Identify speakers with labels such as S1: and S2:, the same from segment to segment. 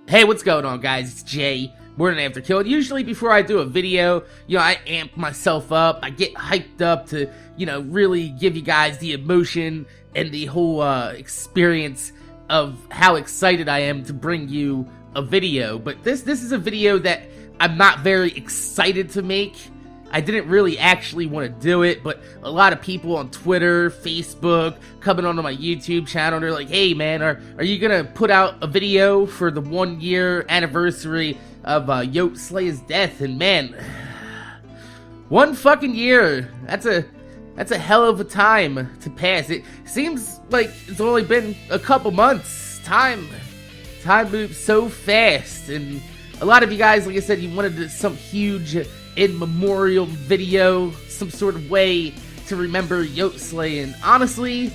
S1: Hey, what's going on, guys? It's Jay, MorninAfterKill. Usually before I do a video, I amp myself up. I get hyped up to, really give you guys the emotion and the whole experience of how excited I am to bring you a video. But this is a video that I'm not very excited to make. I didn't really actually want to do it, but a lot of people on Twitter, Facebook, coming onto my YouTube channel, they're like, hey man, are you gonna put out a video for the 1 year anniversary of Yotslaya's death? And man, 1 fucking year, that's a hell of a time to pass. It seems like it's only been a couple months. Time moves so fast, and a lot of you guys, like I said, you wanted some huge in memorial video, some sort of way to remember Yoteslaya. And honestly,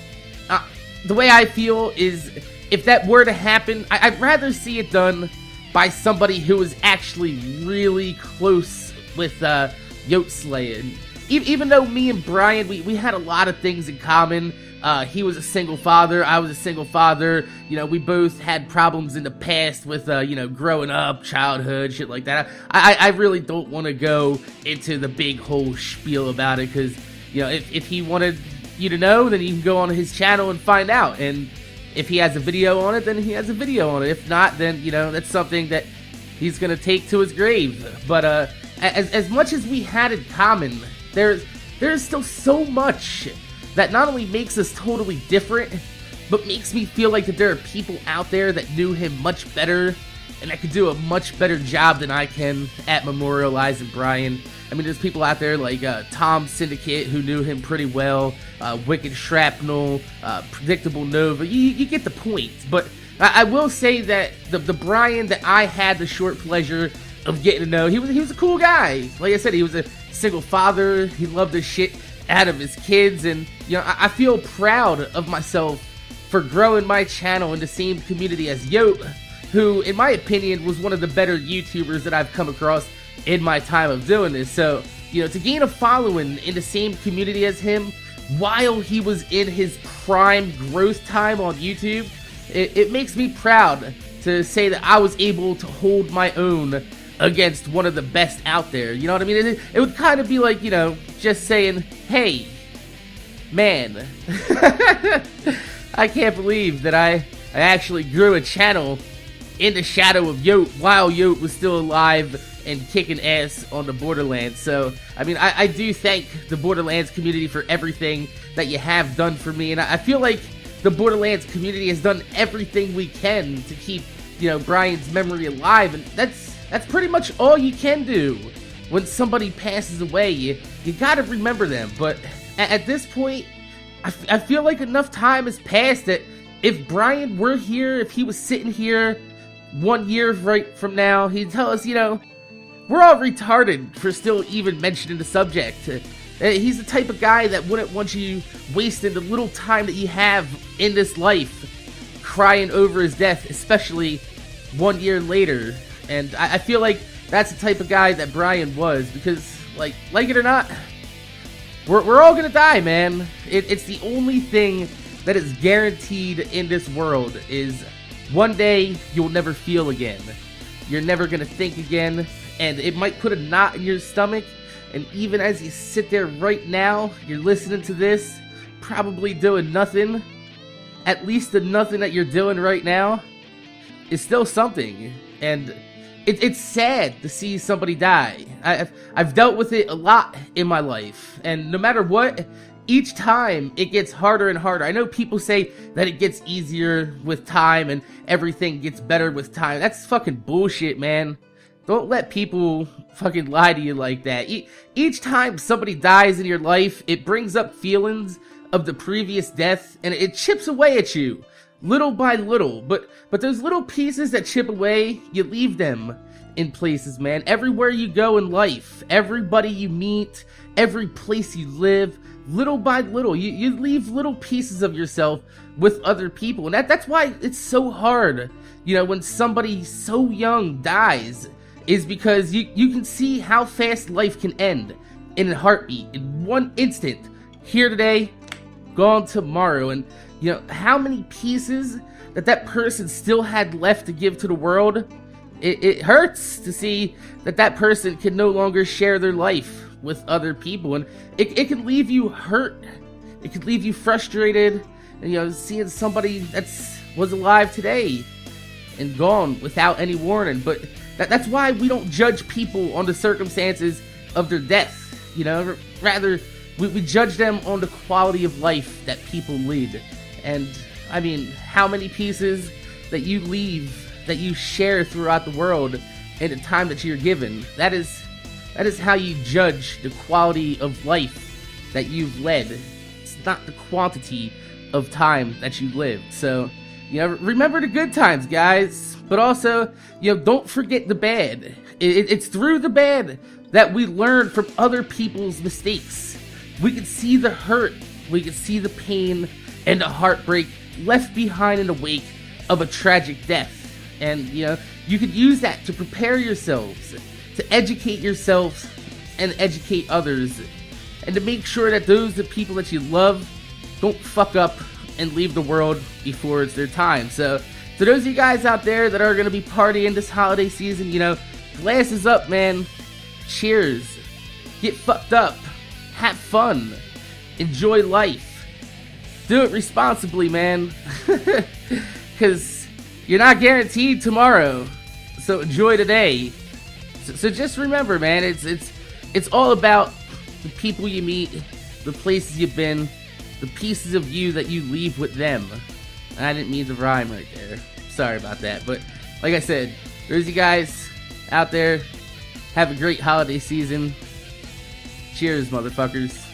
S1: the way I feel is, if that were to happen, I'd rather see it done by somebody who is actually really close with Yoteslaya. And even though me and Brian, we had a lot of things in common. He was a single father, I was a single father. We both had problems in the past with, growing up, childhood, shit like that. I really don't want to go into the big whole spiel about it, because, if he wanted you to know, then you can go on his channel and find out. And if he has a video on it, then he has a video on it. If not, then, that's something that he's going to take to his grave. But, as much as we had in common, there's still so much that not only makes us totally different, but makes me feel like that there are people out there that knew him much better, and that could do a much better job than I can at memorializing Brian. I mean, there's people out there like Tom Syndicate, who knew him pretty well, Wicked Shrapnel, Predictable Nova. You get the point. But I will say that the Brian that I had the short pleasure of getting to know, he was a cool guy. Like I said, he was a single father. He loved his shit out of his kids, and I feel proud of myself for growing my channel in the same community as Yote, who in my opinion was one of the better YouTubers that I've come across in my time of doing this. So to gain a following in the same community as him while he was in his prime growth time on YouTube, it makes me proud to say that I was able to hold my own against one of the best out there. You know what I mean? It would kind of be like, just saying, hey, man, I can't believe that I actually grew a channel in the shadow of Yote while Yote was still alive and kicking ass on the Borderlands. So, I mean, I do thank the Borderlands community for everything that you have done for me, and I feel like the Borderlands community has done everything we can to keep, Brian's memory alive, and that's pretty much all you can do. When somebody passes away, you gotta remember them. But at this point, I feel like enough time has passed that if Brian were here, if he was sitting here 1 year right from now, he'd tell us, we're all retarded for still even mentioning the subject. He's the type of guy that wouldn't want you wasting the little time that you have in this life crying over his death, especially 1 year later. And I feel like that's the type of guy that Brian was, because, like it or not, we're all gonna die, man. It's the only thing that is guaranteed in this world, is one day you'll never feel again. You're never gonna think again, and it might put a knot in your stomach. And even as you sit there right now, you're listening to this, probably doing nothing. At least the nothing that you're doing right now is still something. And it's sad to see somebody die. I've dealt with it a lot in my life, and no matter what, each time it gets harder and harder. I know people say that it gets easier with time and everything gets better with time. That's fucking bullshit, man. Don't let people fucking lie to you like that. Each time somebody dies in your life, it brings up feelings of the previous death, and it chips away at you little by little. But those little pieces that chip away, you leave them in places, man. Everywhere you go in life, everybody you meet, every place you live, little by little, you leave little pieces of yourself with other people. And that's why it's so hard, when somebody so young dies, is because you can see how fast life can end in a heartbeat, in one instant. Here today, gone tomorrow. And how many pieces that person still had left to give to the world it hurts to see that person can no longer share their life with other people, and it can leave you hurt. It can leave you frustrated, and seeing somebody was alive today and gone without any warning. But that's why we don't judge people on the circumstances of their death. Rather we judge them on the quality of life that people lead. And I mean, how many pieces that you leave, that you share throughout the world in the time that you're given. That is how you judge the quality of life that you've led. It's not the quantity of time that you lived. So, remember the good times, guys, but also, don't forget the bad. It's through the bad that we learn from other people's mistakes. We can see the hurt, we can see the pain and the heartbreak left behind in the wake of a tragic death. And, you could use that to prepare yourselves, to educate yourselves and educate others, and to make sure that the people that you love don't fuck up and leave the world before it's their time. So those of you guys out there that are going to be partying this holiday season, glasses up, man. Cheers. Get fucked up. Have fun. Enjoy life. Do it responsibly, man. Because you're not guaranteed tomorrow. So enjoy today. So just remember, man, it's all about the people you meet, the places you've been, the pieces of you that you leave with them. I didn't mean to rhyme right there. Sorry about that. But like I said, there's you guys out there. Have a great holiday season. Cheers, motherfuckers.